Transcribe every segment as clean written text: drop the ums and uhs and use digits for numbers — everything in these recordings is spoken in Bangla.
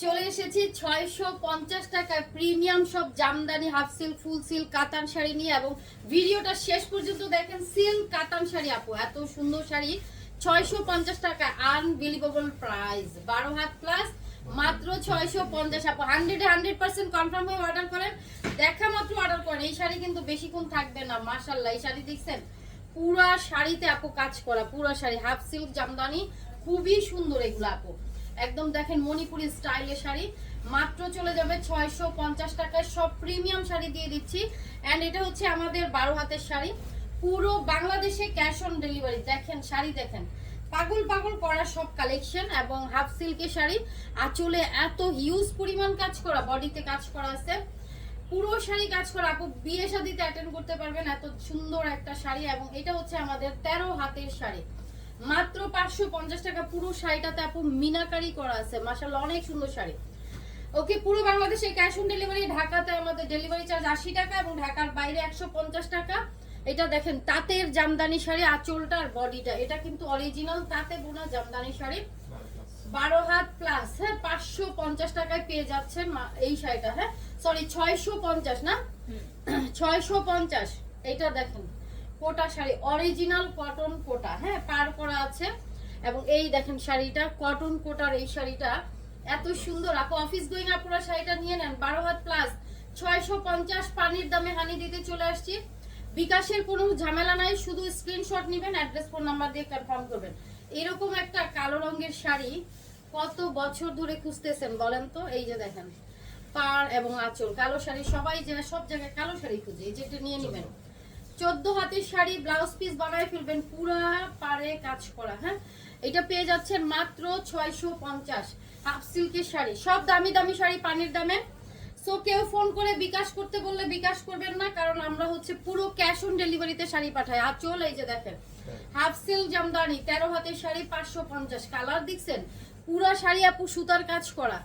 চলে এসেছি 650 টাকায় প্রিমিয়াম সব জামদানি হাফ সিল্ক ফুল সিল্ক কাতান শাড়ি নিয়ে, এবং ভিডিওটা শেষ পর্যন্ত দেখেন। সিল্ক কাতান শাড়ি আপু, এত সুন্দর শাড়ি 650 টাকা, আনবিলিভেবল প্রাইস। 12 হাত প্লাস মাত্র 650 আপু। 100% কনফার্ম হয়ে অর্ডার করেন, দেখা মাত্র অর্ডার করেন। এই শাড়ি কিন্তু বেশিক্ষণ থাকবে না। মাশাআল্লাহ, এই শাড়ি দেখছেন পুরা শাড়িতে আপু কাজ করা, পুরা শাড়ি হাফ সিল্ক জামদানি, খুবই সুন্দর এগুলো আপু। একদম দেখেন মণিপুরি স্টাইলের শাড়ি, মাত্র চলে যাবে 650 টাকায়। সব প্রিমিয়াম শাড়ি দিয়ে দিচ্ছি। এন্ড এটা হচ্ছে আমাদের 12 হাতের শাড়ি, পুরো বাংলাদেশে ক্যাশ অন ডেলিভারি। দেখেন শাড়ি দেখেন, পাগল পাগল করা সব কালেকশন, এবং হাফ সিল্কের শাড়ি। আঁচলে এত হিউজ পরিমাণ কাজ করা, বডিতে কাজ করা আছে, পুরো শাড়ি কাজ করা আপু। বিয়ে শাদিতে অ্যাটেন্ড করতে পারবেন, এত সুন্দর একটা শাড়ি। এবং এটা হচ্ছে আমাদের 13 হাতের শাড়ি, মাত্র 550 টাকা। পুরো শাড়িটাতে আপু মিনাকারি করা আছে, মাশাআল্লাহ অনেক সুন্দর শাড়ি। ওকে, পুরো বাংলাদেশে ক্যাশ অন ডেলিভারি। ঢাকাতে আমাদের ডেলিভারি চার্জ 80 টাকা, এবং ঢাকার বাইরে 150 টাকা। এটা দেখেন তাঁতের জামদানি শাড়ি, আঁচলটা আর বডিটা এটা কিন্তু অরিজিনাল তাঁতে বোনা জামদানি শাড়ি, 12 হাত প্লাস। হ্যাঁ, 550 টাকায় পেয়ে যাচ্ছেন এই শাড়িটা। হ্যাঁ সরি, 650 না, 650। এটা দেখেন কোটা শাড়ি, অরিজিনাল কটন কোটা, হ্যাঁ পার করা আছে। এবং এই দেখেন শাড়িটা কটন কোটার, এই শাড়িটা এত সুন্দর আপু। অফিস গোয়িং আপুরা শাড়িটা নিয়ে নেন, 12 হাত প্লাস 650। পানির দামে হানি দিতে চলে আসছি। বিকাশের কোনো ঝামেলা নাই, শুধু স্ক্রিনশট নেবেন, অ্যাড্রেস ফোন নাম্বার দিয়ে কনফার্ম করবেন। এরকম একটা কালো রঙের শাড়ি কত বছর ধরে খুঁজতেছেন বলেন তো? এই যে দেখেন পার এবং আঁচল, কালো শাড়ি সবাই যে সব জায়গায় কালো শাড়ি খুঁজে, এই যেটা নিয়ে নেবেন। 14 হাতের শাড়ি, ব্লাউজ পিস বানায় ফেলবেন, পুরা পারে কাজ করা। হ্যাঁ, এটা পেয়ে যাচ্ছেন মাত্র 650। হাফ সিল্কের শাড়ি, সব দামি দামি শাড়ি পানির দামে। সো কেউ ফোন করে বিকাশ করতে বললে বিকাশ করবেন না, কারণ আমরা হচ্ছে পুরো ক্যাশ অন ডেলিভারিতে শাড়ি পাঠাই। আঁচল এই যে দেখেন হাফ সিল্ক জামদানি 13 হাতের শাড়ি, 550। কালার দেখছেন, পুরা শাড়ি আপু সুতার কাজ করা।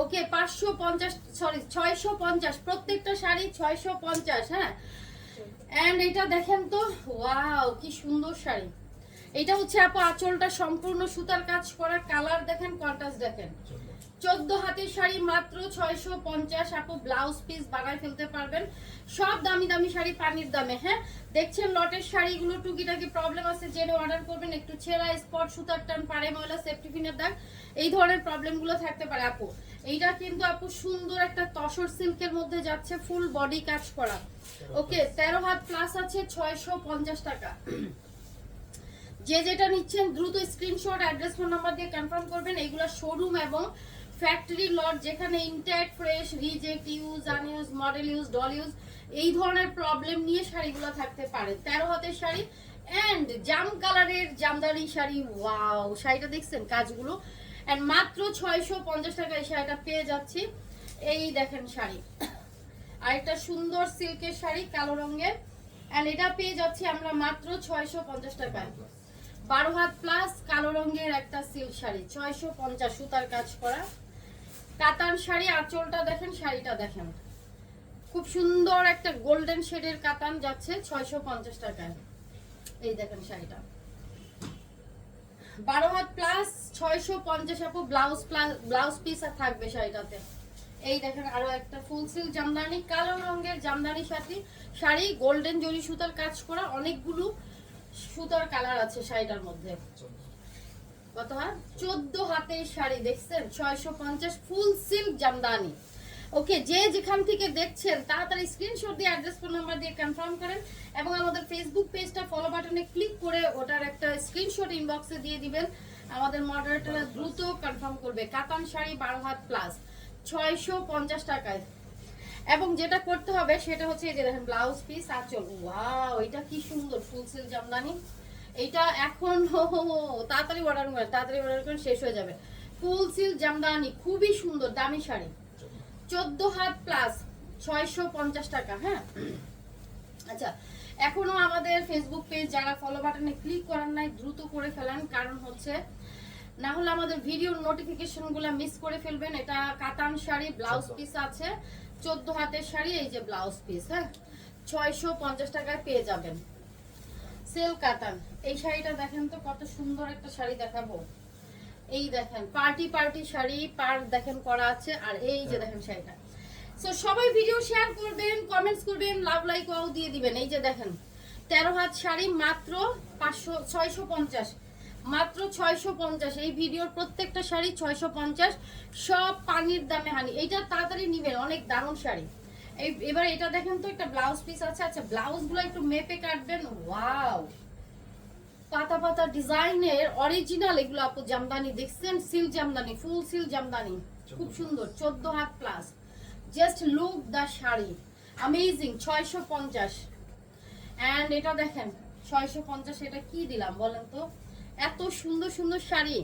ওকে, 550 সরি 650, প্রত্যেকটা শাড়ি 650। হ্যাঁ, এন্ড এটা দেখেন তো, ওয়াও কি সুন্দর শাড়ি। এটা হচ্ছে আপু আঁচলটা সম্পূর্ণ সুতার কাজ করা, কালার দেখেন, কন্ট্রাস্ট দেখেন। 14 হাতের শাড়ি মাত্র 650 আপু। ব্লাউজ পিস বানায় ফেলতে পারবেন, সব দামি দামি শাড়ি পানির দামে। হ্যাঁ, দেখছেন লটের শাড়িগুলো টুকিটাকি প্রবলেম আছে, জেনে অর্ডার করবেন। একটু ছেঁড়া, স্পট, সুতার টান, পাড়ে ময়লা, সেফটি পিনের দাগ, এই ধরনের প্রবলেমগুলো থাকতে পারে আপু। এইটা কিন্তু আপু সুন্দর একটা তসর সিল্কের মধ্যে যাচ্ছে, ফুল বডি কাজ করা। ওকে, 13 হাত প্লাস আছে, 650 টাকা। যে যেটা নিচ্ছেন দ্রুত স্ক্রিনশট, অ্যাড্রেস ফোন নাম্বার দিয়ে কনফার্ম করবেন। এইগুলা শোরুম এবং ফ্যাক্টরি লট, যেখানে intact, fresh, reject, use, আনইউজ, model use, doll use, এই ধরনের প্রবলেম নিয়ে শাড়িগুলো থাকতে পারে। 13 হাতের শাড়ি এন্ড জাম কালারের জামদানি শাড়ি। ওয়াও, শাড়িটা দেখছেন কাজগুলো, এন্ড মাত্র 650 টাকা এই শাড়িটা পেয়ে যাচ্ছি। এই দেখেন শাড়ি, আরেকটা সুন্দর সিল্কের শাড়ি কালো রঙের, এন্ড এটা পেয়ে যাচ্ছি আমরা মাত্র 650 টাকায়। 12 হাত প্লাস কালো রঙের একটা সিল্ক শাড়ি, 650, সুতার কাজ করা কাতান শাড়ি। আঁচলটা দেখেন, শাড়িটা দেখেন, খুব সুন্দর একটা গোল্ডেন শেডের কাতান যাচ্ছে 650 টাকায়। এই দেখেন শাড়িটা 12 হাত প্লাস 650 আপু। ব্লাউজ পিস থাকবে শাড়িটাতে। এই দেখেন আরো একটা ফুল সিল্ক জামদানি, কালো রঙের জামদানি শাড়ি, গোল্ডেন জরি সুতার কাজ করা, অনেকগুলো সুতার কালার আছে শাড়িটার মধ্যে। কত হাত? 14 হাতের শাড়ি দেখছেন, 650, ফুল সিল্ক জামদানি। ওকে, যে যেখান থেকে দেখছেন তাড়াতাড়ি স্ক্রিনশট দিয়ে অ্যাড্রেস ফোন নাম্বার দিয়ে কনফার্ম করেন, এবং আমাদের ফেসবুক পেজটা ফলো বাটনে ক্লিক করে ওটার একটা স্ক্রিনশট ইনবক্সে দিয়ে দিবেন। আমাদের মডারেটররা দ্রুত কনফার্ম করবে। কাতান শাড়ি 12 হাত প্লাস 650 টাকায়। এবং যেটা করতে হবে সেটা হচ্ছে এই যে দেখেন ব্লাউজ পিস, আঁচল। ওয়াও, এটা কি সুন্দর ফুল সিল্ক জামদানি। এটা এখন তাড়াতাড়ি অর্ডার করেন, তাড়াতাড়ি অর্ডার করেন, শেষ হয়ে যাবে। ফুল সিল্ক জামদানি, খুবই সুন্দর দামি শাড়ি, 14 হাত প্লাস 650 টাকা। হ্যাঁ, আচ্ছা, এখনো আমাদের ফেসবুক পেজ যারা ফলো বাটনে ক্লিক করেন নাই দ্রুত করে ফেলেন, কারণ হচ্ছে না হলে আমাদের ভিডিও নোটিফিকেশন গুলা মিস করে ফেলবেন। এটা কাতান শাড়ি, ব্লাউজ পিস আছে, 14 হাতের শাড়ি, এই যে ব্লাউজ পিস। হ্যাঁ, 650 টাকায় পেয়ে যাবেন। সেল কাতান, এই শাড়িটা দেখেন তো কত সুন্দর একটা শাড়ি দেখাবো। এই দেখেন পার্টি শাড়ি পার দেখেন করা আছে, আর এই যে দেখেন শাড়িটা। সো সবাই ভিডিও শেয়ার করবেন, কমেন্টস করবেন, লাভ লাইক ওয়াও দিয়ে দিবেন। এই যে দেখেন 13 হাত শাড়ি মাত্র 650, মাত্র 650। এই ভিডিওর প্রত্যেকটা শাড়ি 650, সব পানির দামে হানি। এইটা তাড়াতাড়ি নিবেন, অনেক দারুণ শাড়ি। এবার এটা দেখেন তো একটা ব্লাউজ পিস আছে। আচ্ছা ব্লাউজগুলো একটু মেপে কাটবেন। ওয়াও, পাতা পাতা ডিজাইনের অরিজিনাল এগুলো আপু জামদানি দেখছেন, সিল জামদানি, ফুল সিল জামদানি, খুব সুন্দর 14 হাত plus. Just look the sari, amazing. 650 and এটা দেখেন 650, এটা কি দিলাম বলেন তো? এত সুন্দর সুন্দর শাড়ি,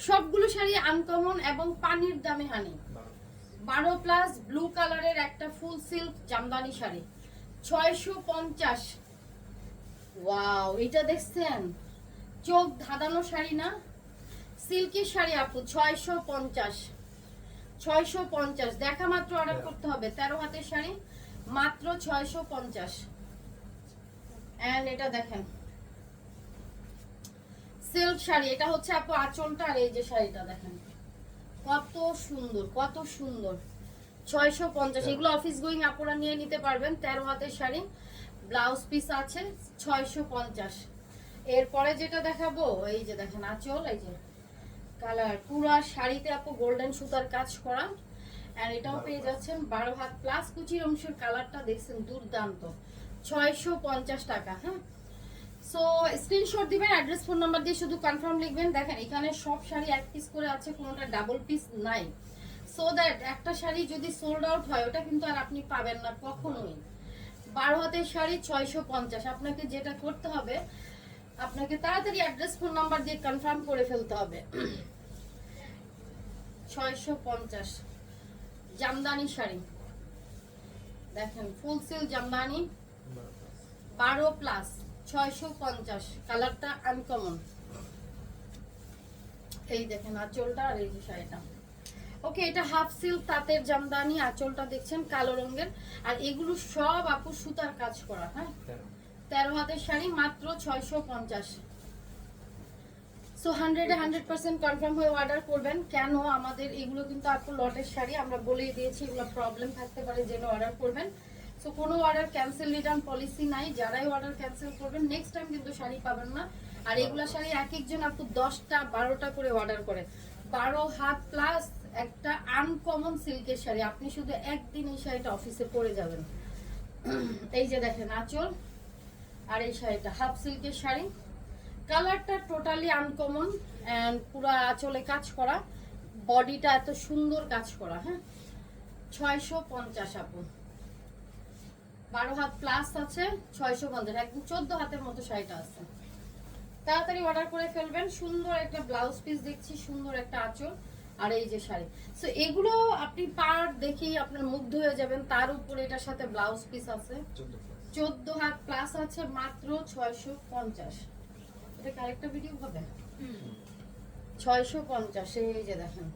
সবগুলো শাড়ি আনকমন এবং পানির দামে হানি। 12 প্লাস ব্লু কালারের একটা ফুল সিল্ক জামদানি শাড়ি 650। ওয়াও, এটা দেখছেন চোখ ধাঁধানো শাড়ি না, সিল্কের শাড়ি আপু 650, 650 দেখা মাত্র অর্ডার করতে হবে। 13 হাতের শাড়ি মাত্র 650। এন্ড এটা দেখেন সিল্ক শাড়ি, এটা হচ্ছে আপু আঁচলটা, আর এই যে শাড়িটা দেখেন কত সুন্দর, কত সুন্দর। 650, এগুলো অফিস গোয়িং আপুরা নিয়ে নিতে পারবেন। 13 হাতের শাড়ি, ব্লাউজ পিস আছে 650। এরপরে যেটা দেখাবো এই যে দেখেন আঁচল, এই যে কালার পুরা শাড়িতে আপু গোল্ডেন সুতার কাজ করা। আর এটাও পেয়ে যাচ্ছেন 12 হাত প্লাস। কুচির অংশের কালারটা দেখছেন দুর্দান্ত। 650 টাকা। হ্যাঁ, সো স্ক্রিনশট দিবেন, অ্যাড্রেস ফোন নাম্বার দিয়ে শুধু কনফার্ম লিখবেন। দেখেন এখানে সব শাড়ি এক পিস করে আছে, কোনোটা ডাবল পিস নাই। সো দ্যাট একটা শাড়ি যদি সোল্ড আউট হয় ওটা কিন্তু আর আপনি পাবেন না কখনোই। 12 হাতের শাড়ি 650। আপনাকে যেটা করতে হবে, আপনাকে তাড়াতাড়ি অ্যাড্রেস ফোন নাম্বার দিয়ে কনফার্ম করে ফেলতে হবে। 650 জামদানি শাড়ি দেখেন, ফুল সিল জামদানি 12 প্লাস 650। কালারটা আনকমন। এই দেখেন আঁচলটা, আর এই যে শাড়িটা। ওকে, এটা হাফ সিল্ক তাঁতের জামদানি, আঁচলটা দেখছেন কালো রঙের, আর এগুলো সব আপু সুতার কাজ করা। হ্যাঁ, 13 হাতের শাড়ি মাত্র 650। সো 100% কনফার্ম হয়ে অর্ডার করবেন। কেন আমাদের এগুলো কিন্তু আপু লটের শাড়ি, আমরা বলেই দিয়েছি এগুলো প্রবলেম থাকতে পারে, যেন অর্ডার করবেন। সো কোনো অর্ডার ক্যান্সেল রিটার্ন পলিসি নাই। যারাই অর্ডার ক্যান্সেল করবেন নেক্সট টাইম কিন্তু শাড়ি পাবেন না। আর এগুলা শাড়ি এক একজন আপু 10টা 12টা করে অর্ডার করে। 12 হাত প্লাস একটা আনকমন সিল্কের শাড়ি, আপনি শুধু একদিন এই শাড়িটা অফিসে পরে যাবেন। এই যে দেখেন আঁচল, আর এই শাড়িটা হাফ সিল্কের শাড়ি, কালারটা টোটালি আনকমন এন্ড পুরো আঁচলে কাজ করা, বডিটা এত সুন্দর কাজ করা। হ্যাঁ, 650 আপু। 12 হাত প্লাস আছে 650, একদম 14 হাতের মতো শাড়িটা আছে। তাড়াতাড়ি অর্ডার করে ফেলবেন। সুন্দর একটা ব্লাউজ পিস দেখছি, সুন্দর একটা আঁচল, আর এই যে শাড়ি। সো এগুলো আপনি পার দেখেই আপনার মুগ্ধ হয়ে যাবেন। তার উপরে এটার সাথে ব্লাউজ পিস আছে 14 হাত প্লাস আছে মাত্র 650। এটা আরেকটা ভিডিও হবে 650। এই যে দেখেন।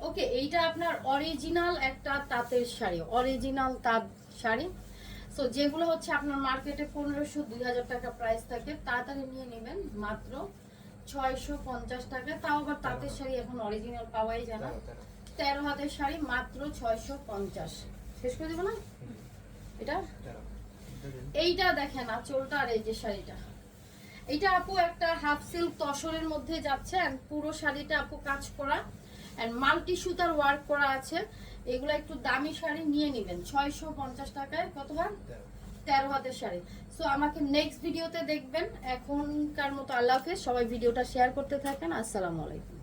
ওকে, এইটা আপনার অরিজিনাল একটা তাঁতের শাড়ি, অরিজিনাল তাঁত শাড়ি। সো যেগুলো হচ্ছে আপনার মার্কেটে 1500-2000 টাকা প্রাইস থাকে, তাড়াতাড়ি নিয়ে নেবেন মাত্র 650 টাকা। তাও আবার তাঁতের শাড়ি এখন অরিজিনাল পাওয়াই যায় না। 13 হাতের শাড়ি মাত্র 650। শেষ করে দেবো না এটা? এইটা দেখেন আঁচলটা, আর এই যে শাড়িটা, এইটা আপু একটা হাফ সিল্ক তসরের মধ্যে যাচ্ছে, এন্ড পুরো শাড়িটা আপু কাজ করা এন্ড মাল্টি সুতার ওয়ার্ক করা আছে। এগুলো একটু দামি শাড়ি, নিয়ে নেবেন 650 টাকায়। কত হয়? 13 হাতের শাড়ি। সো আমাকে নেক্সট ভিডিওতে দেখবেন। এখনকার মতো আল্লাহ হাফেজ। সবাই ভিডিওটা শেয়ার করতে থাকেন। আসসালামু আলাইকুম।